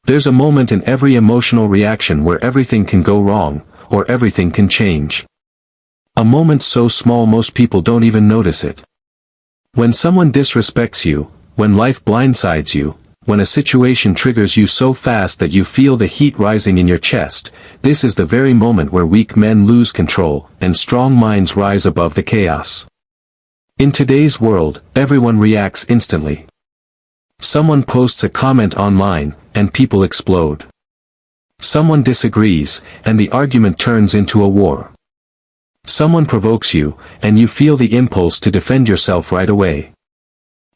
There's a moment in every emotional reaction where everything can go wrong, or everything can change. A moment so small most people don't even notice it. When someone disrespects you, when life blindsides you, when a situation triggers you so fast that you feel the heat rising in your chest, this is the very moment where weak men lose control, and strong minds rise above the chaos. In today's world, everyone reacts instantly. Someone posts a comment online, and people explode. Someone disagrees, and the argument turns into a war. Someone provokes you, and you feel the impulse to defend yourself right away.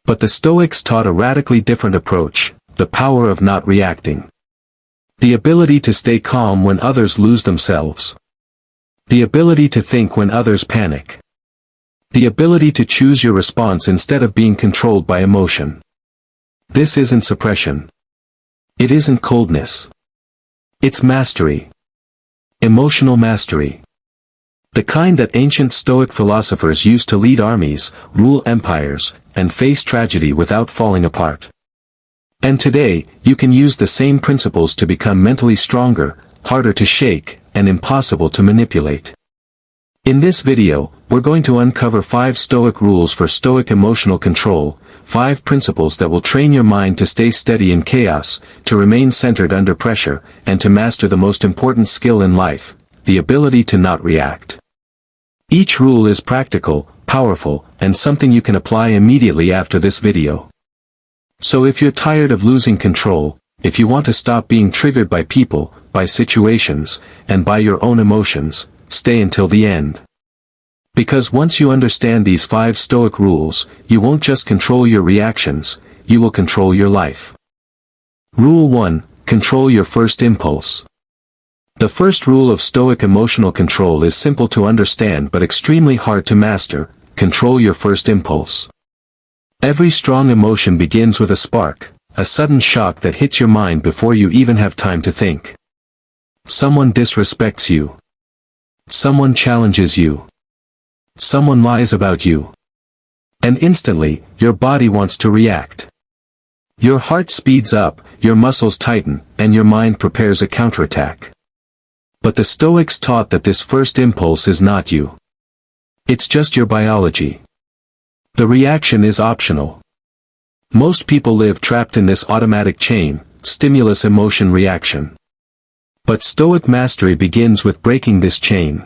But the Stoics taught a radically different approach, the power of not reacting. The ability to stay calm when others lose themselves. The ability to think when others panic. The ability to choose your response instead of being controlled by emotion. This isn't suppression. It isn't coldness. It's mastery. Emotional mastery. The kind that ancient Stoic philosophers used to lead armies, rule empires, and face tragedy without falling apart. And today, you can use the same principles to become mentally stronger, harder to shake, and impossible to manipulate. In this video, we're going to uncover 5 Stoic rules for Stoic emotional control, 5 principles that will train your mind to stay steady in chaos, to remain centered under pressure, and to master the most important skill in life, the ability to not react. Each rule is practical, powerful, and something you can apply immediately after this video. So if you're tired of losing control, if you want to stop being triggered by people, by situations, and by your own emotions, stay until the end. Because once you understand these 5 Stoic rules, you won't just control your reactions, you will control your life. Rule 1. Control your first impulse. The first rule of Stoic emotional control is simple to understand but extremely hard to master: control your first impulse. Every strong emotion begins with a spark, a sudden shock that hits your mind before you even have time to think. Someone disrespects you. Someone challenges you. Someone lies about you. And instantly, your body wants to react. Your heart speeds up, your muscles tighten, and your mind prepares a counterattack. But the Stoics taught that this first impulse is not you. It's just your biology. The reaction is optional. Most people live trapped in this automatic chain, stimulus-emotion-reaction. But Stoic mastery begins with breaking this chain.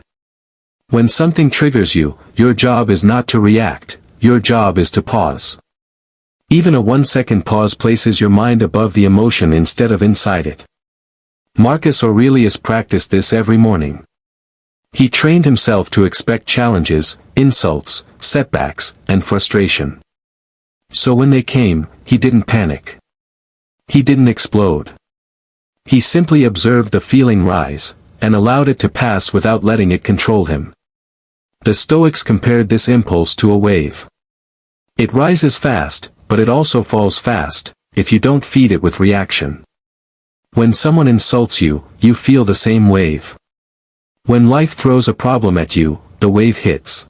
When something triggers you, your job is not to react, your job is to pause. Even a 1-second pause places your mind above the emotion instead of inside it. Marcus Aurelius practiced this every morning. He trained himself to expect challenges, insults, setbacks, and frustration. So when they came, he didn't panic. He didn't explode. He simply observed the feeling rise, and allowed it to pass without letting it control him. The Stoics compared this impulse to a wave. It rises fast, but it also falls fast, if you don't feed it with reaction. When someone insults you, you feel the same wave. When life throws a problem at you, the wave hits.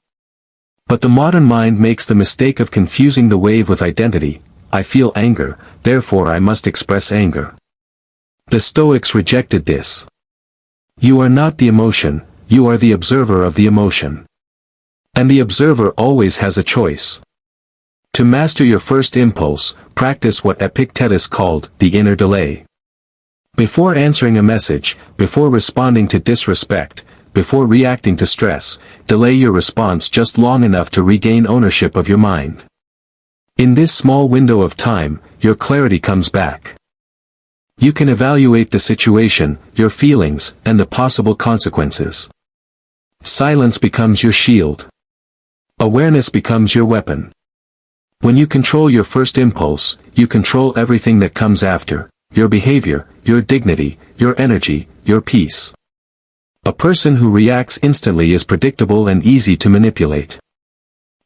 But the modern mind makes the mistake of confusing the wave with identity. I feel anger, therefore I must express anger. The Stoics rejected this. You are not the emotion, you are the observer of the emotion. And the observer always has a choice. To master your first impulse, practice what Epictetus called the inner delay. Before answering a message, before responding to disrespect, before reacting to stress, delay your response just long enough to regain ownership of your mind. In this small window of time, your clarity comes back. You can evaluate the situation, your feelings, and the possible consequences. Silence becomes your shield. Awareness becomes your weapon. When you control your first impulse, you control everything that comes after: your behavior, your dignity, your energy, your peace. A person who reacts instantly is predictable and easy to manipulate.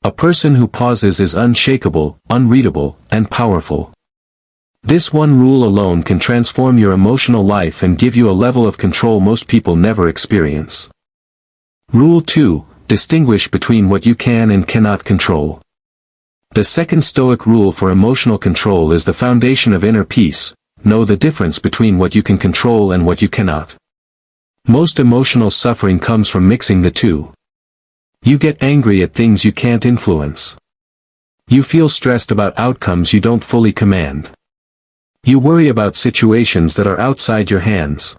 A person who pauses is unshakable, unreadable, and powerful. This one rule alone can transform your emotional life and give you a level of control most people never experience. Rule 2. Distinguish between what you can and cannot control. The second Stoic rule for emotional control is the foundation of inner peace: know the difference between what you can control and what you cannot. Most emotional suffering comes from mixing the two. You get angry at things you can't influence. You feel stressed about outcomes you don't fully command. You worry about situations that are outside your hands.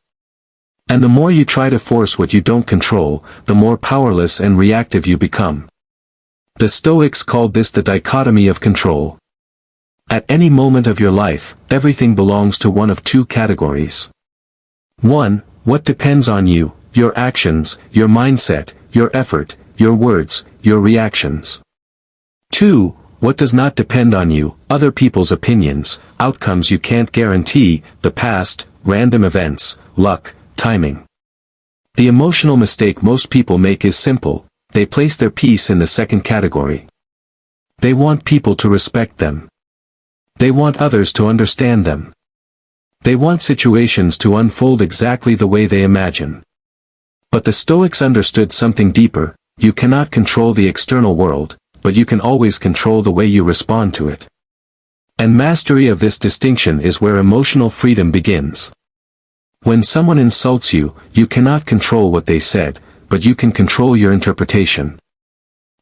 And the more you try to force what you don't control, the more powerless and reactive you become. The Stoics called this the dichotomy of control. At any moment of your life, everything belongs to one of two categories. 1. What depends on you, your actions, your mindset, your effort, your words, your reactions. 2. What does not depend on you, other people's opinions, outcomes you can't guarantee, the past, random events, luck, timing. The emotional mistake most people make is simple: they place their peace in the second category. They want people to respect them. They want others to understand them. They want situations to unfold exactly the way they imagine. But the Stoics understood something deeper: you cannot control the external world, but you can always control the way you respond to it. And mastery of this distinction is where emotional freedom begins. When someone insults you, you cannot control what they said, but you can control your interpretation.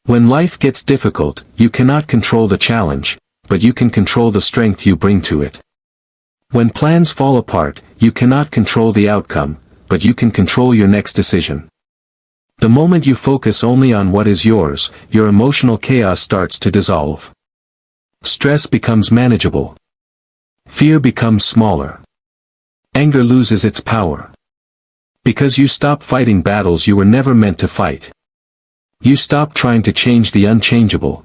When life gets difficult, you cannot control the challenge, but you can control the strength you bring to it. When plans fall apart, you cannot control the outcome, but you can control your next decision. The moment you focus only on what is yours, your emotional chaos starts to dissolve. Stress becomes manageable. Fear becomes smaller. Anger loses its power. Because you stop fighting battles you were never meant to fight. You stop trying to change the unchangeable.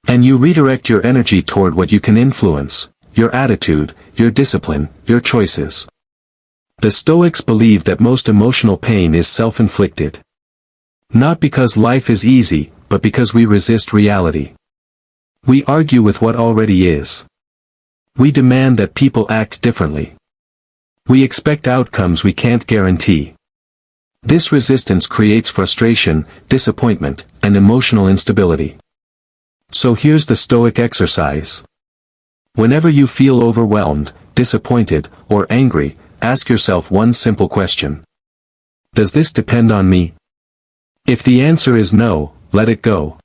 And you redirect your energy toward what you can influence: your attitude, your discipline, your choices. The Stoics believe that most emotional pain is self-inflicted. Not because life is easy, but because we resist reality. We argue with what already is. We demand that people act differently. We expect outcomes we can't guarantee. This resistance creates frustration, disappointment, and emotional instability. So here's the Stoic exercise. Whenever you feel overwhelmed, disappointed, or angry, ask yourself one simple question. Does this depend on me? If the answer is no, let it go.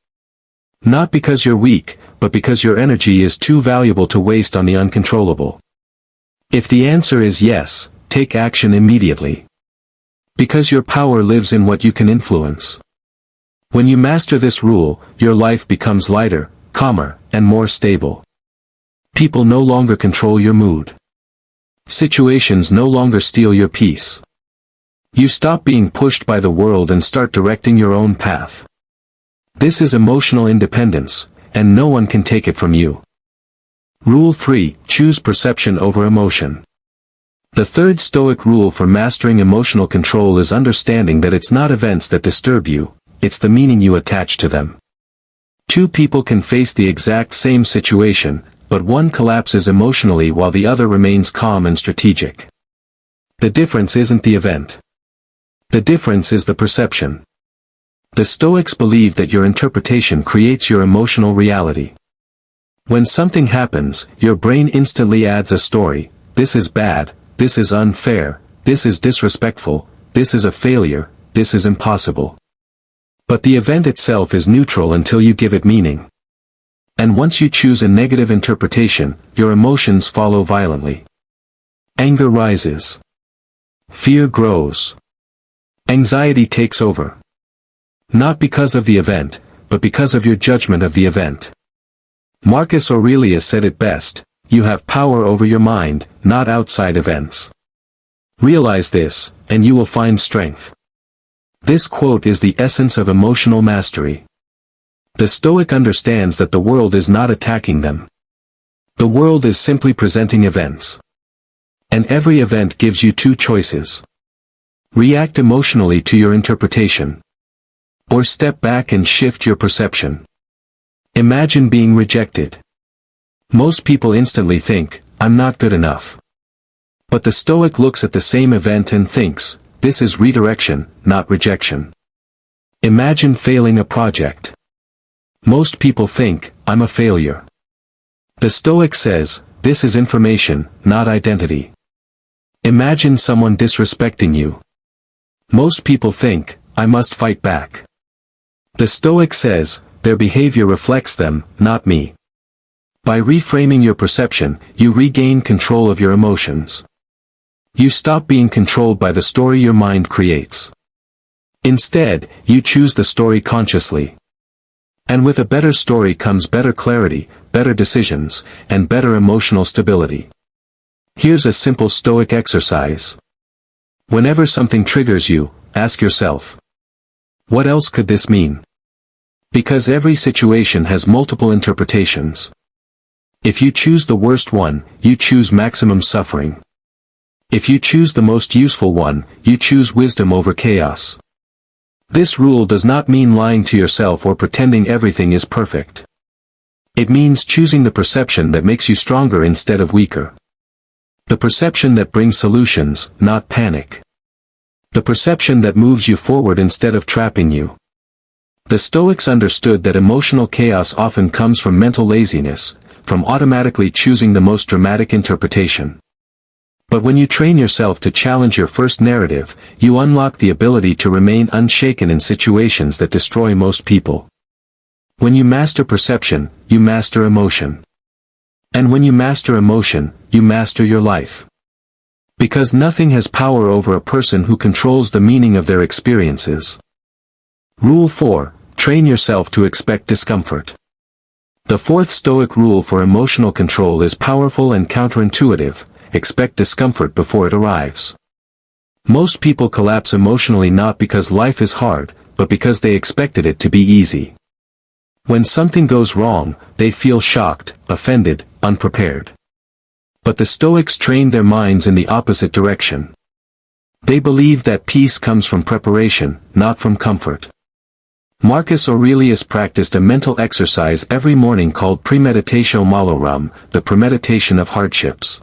Not because you're weak, but because your energy is too valuable to waste on the uncontrollable. If the answer is yes, take action immediately. Because your power lives in what you can influence. When you master this rule, your life becomes lighter, calmer, and more stable. People no longer control your mood. Situations no longer steal your peace. You stop being pushed by the world and start directing your own path. This is emotional independence, and no one can take it from you. Rule 3: choose perception over emotion. The third Stoic rule for mastering emotional control is understanding that it's not events that disturb you, it's the meaning you attach to them. Two people can face the exact same situation, but one collapses emotionally while the other remains calm and strategic. The difference isn't the event. The difference is the perception. The Stoics believe that your interpretation creates your emotional reality. When something happens, your brain instantly adds a story: this is bad, this is unfair, this is disrespectful, this is a failure, this is impossible. But the event itself is neutral until you give it meaning. And once you choose a negative interpretation, your emotions follow violently. Anger rises. Fear grows. Anxiety takes over. Not because of the event, but because of your judgment of the event. Marcus Aurelius said it best: you have power over your mind, not outside events. Realize this, and you will find strength. This quote is the essence of emotional mastery. The Stoic understands that the world is not attacking them. The world is simply presenting events. And every event gives you two choices. React emotionally to your interpretation. Or step back and shift your perception. Imagine being rejected. Most people instantly think, I'm not good enough. But the Stoic looks at the same event and thinks, this is redirection, not rejection. Imagine failing a project. Most people think, I'm a failure. The Stoic says, This is information, not identity. Imagine someone disrespecting you. Most people think, I must fight back. The Stoic says, their behavior reflects them, not me. By reframing your perception, you regain control of your emotions. You stop being controlled by the story your mind creates. Instead, you choose the story consciously. And with a better story comes better clarity, better decisions, and better emotional stability. Here's a simple Stoic exercise. Whenever something triggers you, ask yourself, what else could this mean? Because every situation has multiple interpretations. If you choose the worst one, you choose maximum suffering. If you choose the most useful one, you choose wisdom over chaos. This rule does not mean lying to yourself or pretending everything is perfect. It means choosing the perception that makes you stronger instead of weaker. The perception that brings solutions, not panic. The perception that moves you forward instead of trapping you. The Stoics understood that emotional chaos often comes from mental laziness, from automatically choosing the most dramatic interpretation. But when you train yourself to challenge your first narrative, you unlock the ability to remain unshaken in situations that destroy most people. When you master perception, you master emotion. And when you master emotion, you master your life. Because nothing has power over a person who controls the meaning of their experiences. Rule 4. Train yourself to expect discomfort. The fourth Stoic rule for emotional control is powerful and counterintuitive. Expect discomfort before it arrives. Most people collapse emotionally not because life is hard, but because they expected it to be easy. When something goes wrong, they feel shocked, offended, unprepared. But the Stoics trained their minds in the opposite direction. They believed that peace comes from preparation, not from comfort. Marcus Aurelius practiced a mental exercise every morning called premeditatio malorum, the premeditation of hardships.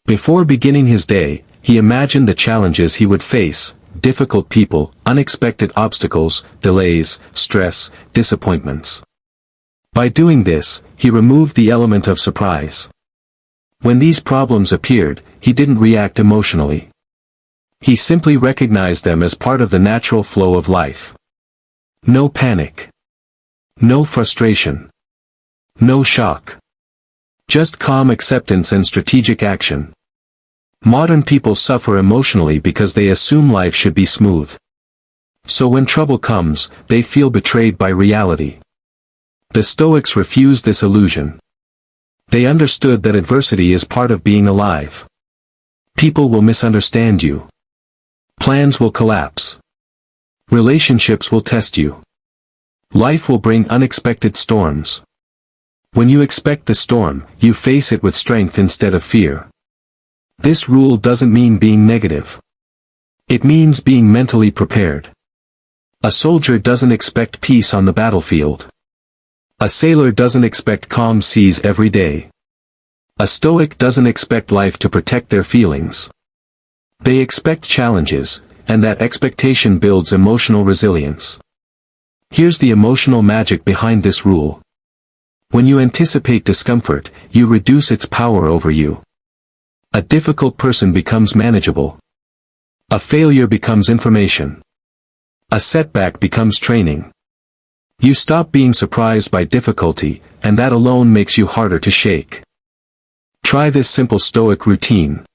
Before beginning his day, he imagined the challenges he would face, difficult people, unexpected obstacles, delays, stress, disappointments. By doing this, he removed the element of surprise. When these problems appeared, he didn't react emotionally. He simply recognized them as part of the natural flow of life. No panic. No frustration. No shock. Just calm acceptance and strategic action. Modern people suffer emotionally because they assume life should be smooth. So when trouble comes, they feel betrayed by reality. The Stoics refused this illusion. They understood that adversity is part of being alive. People will misunderstand you. Plans will collapse. Relationships will test you. Life will bring unexpected storms. When you expect the storm, you face it with strength instead of fear. This rule doesn't mean being negative. It means being mentally prepared. A soldier doesn't expect peace on the battlefield. A sailor doesn't expect calm seas every day. A Stoic doesn't expect life to protect their feelings. They expect challenges, and that expectation builds emotional resilience. Here's the emotional magic behind this rule. When you anticipate discomfort, you reduce its power over you. A difficult person becomes manageable. A failure becomes information. A setback becomes training. You stop being surprised by difficulty, and that alone makes you harder to shake. Try this simple Stoic routine.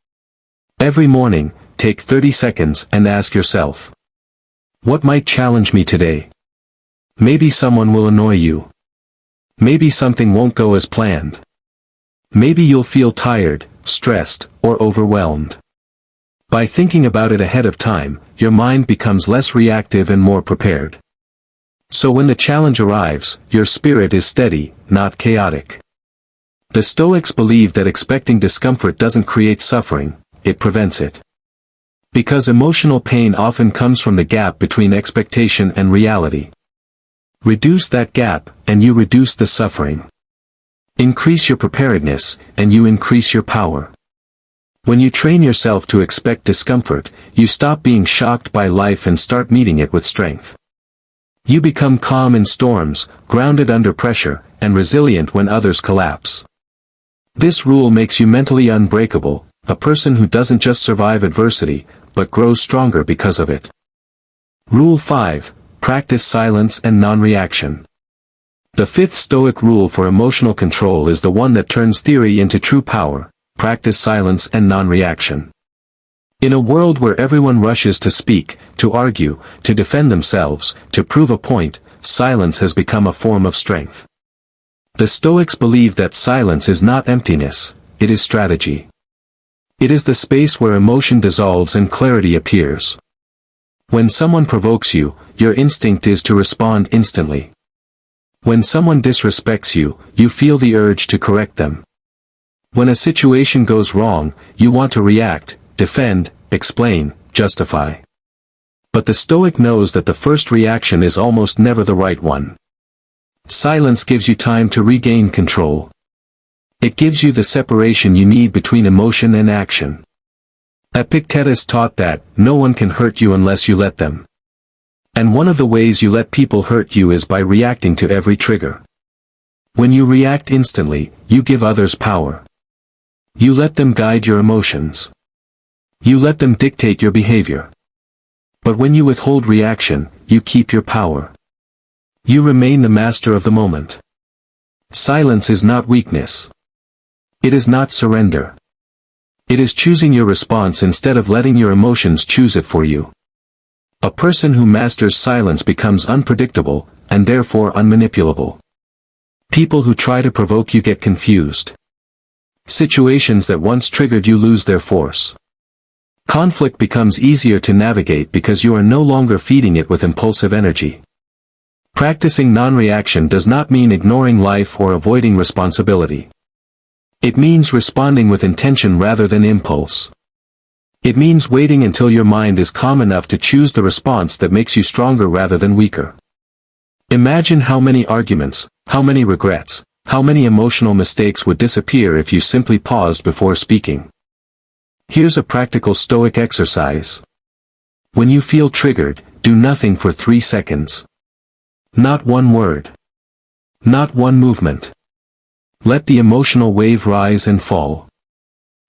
Every morning, take 30 seconds and ask yourself, what might challenge me today? Maybe someone will annoy you. Maybe something won't go as planned. Maybe you'll feel tired, stressed, or overwhelmed. By thinking about it ahead of time, your mind becomes less reactive and more prepared. So when the challenge arrives, your spirit is steady, not chaotic. The Stoics believe that expecting discomfort doesn't create suffering, it prevents it. Because emotional pain often comes from the gap between expectation and reality. Reduce that gap, and you reduce the suffering. Increase your preparedness, and you increase your power. When you train yourself to expect discomfort, you stop being shocked by life and start meeting it with strength. You become calm in storms, grounded under pressure, and resilient when others collapse. This rule makes you mentally unbreakable, a person who doesn't just survive adversity, but grows stronger because of it. Rule 5. Practice silence and non-reaction. The fifth Stoic rule for emotional control is the one that turns theory into true power: practice silence and non-reaction. In a world where everyone rushes to speak, to argue, to defend themselves, to prove a point, silence has become a form of strength. The Stoics believe that silence is not emptiness, it is strategy. It is the space where emotion dissolves and clarity appears. When someone provokes you, your instinct is to respond instantly. When someone disrespects you, you feel the urge to correct them. When a situation goes wrong, you want to react, defend, explain, justify. But the Stoic knows that the first reaction is almost never the right one. Silence gives you time to regain control. It gives you the separation you need between emotion and action. Epictetus taught that no one can hurt you unless you let them. And one of the ways you let people hurt you is by reacting to every trigger. When you react instantly, you give others power. You let them guide your emotions. You let them dictate your behavior. But when you withhold reaction, you keep your power. You remain the master of the moment. Silence is not weakness. It is not surrender. It is choosing your response instead of letting your emotions choose it for you. A person who masters silence becomes unpredictable, and therefore unmanipulable. People who try to provoke you get confused. Situations that once triggered you lose their force. Conflict becomes easier to navigate because you are no longer feeding it with impulsive energy. Practicing non-reaction does not mean ignoring life or avoiding responsibility. It means responding with intention rather than impulse. It means waiting until your mind is calm enough to choose the response that makes you stronger rather than weaker. Imagine how many arguments, how many regrets, how many emotional mistakes would disappear if you simply paused before speaking. Here's a practical Stoic exercise. When you feel triggered, do nothing for 3 seconds. Not one word. Not one movement. Let the emotional wave rise and fall.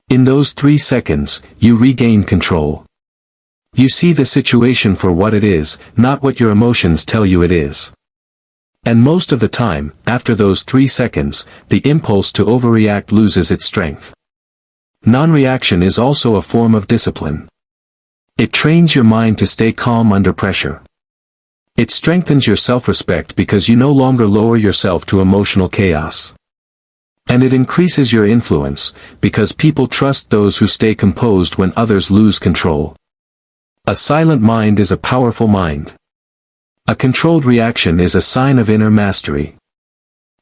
In those 3 seconds, you regain control. You see the situation for what it is, not what your emotions tell you it is. And most of the time, after those 3 seconds, the impulse to overreact loses its strength. Non-reaction is also a form of discipline. It trains your mind to stay calm under pressure. It strengthens your self-respect because you no longer lower yourself to emotional chaos. And it increases your influence, because people trust those who stay composed when others lose control. A silent mind is a powerful mind. A controlled reaction is a sign of inner mastery.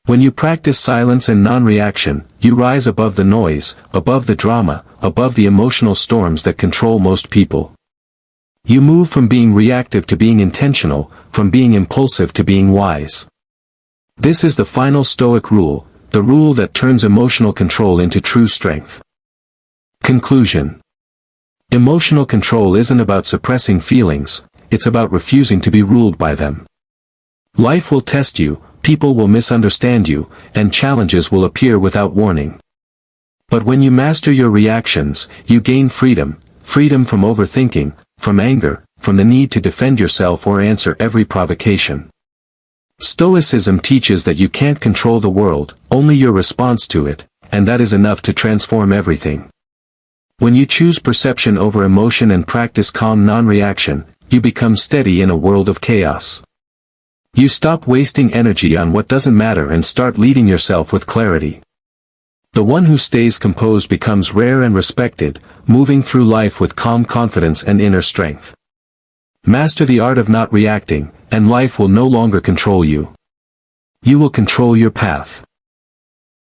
When you practice silence and non-reaction, you rise above the noise, above the drama, above the emotional storms that control most people. You move from being reactive to being intentional, from being impulsive to being wise. This is the final Stoic rule, the rule that turns emotional control into true strength. Conclusion. Emotional control isn't about suppressing feelings, it's about refusing to be ruled by them. Life will test you, people will misunderstand you, and challenges will appear without warning. But when you master your reactions, you gain freedom, freedom from overthinking, from anger, from the need to defend yourself or answer every provocation. Stoicism teaches that you can't control the world, only your response to it, and that is enough to transform everything. When you choose perception over emotion and practice calm non-reaction, you become steady in a world of chaos. You stop wasting energy on what doesn't matter and start leading yourself with clarity. The one who stays composed becomes rare and respected, moving through life with calm confidence and inner strength. Master the art of not reacting, and life will no longer control you. You will control your path.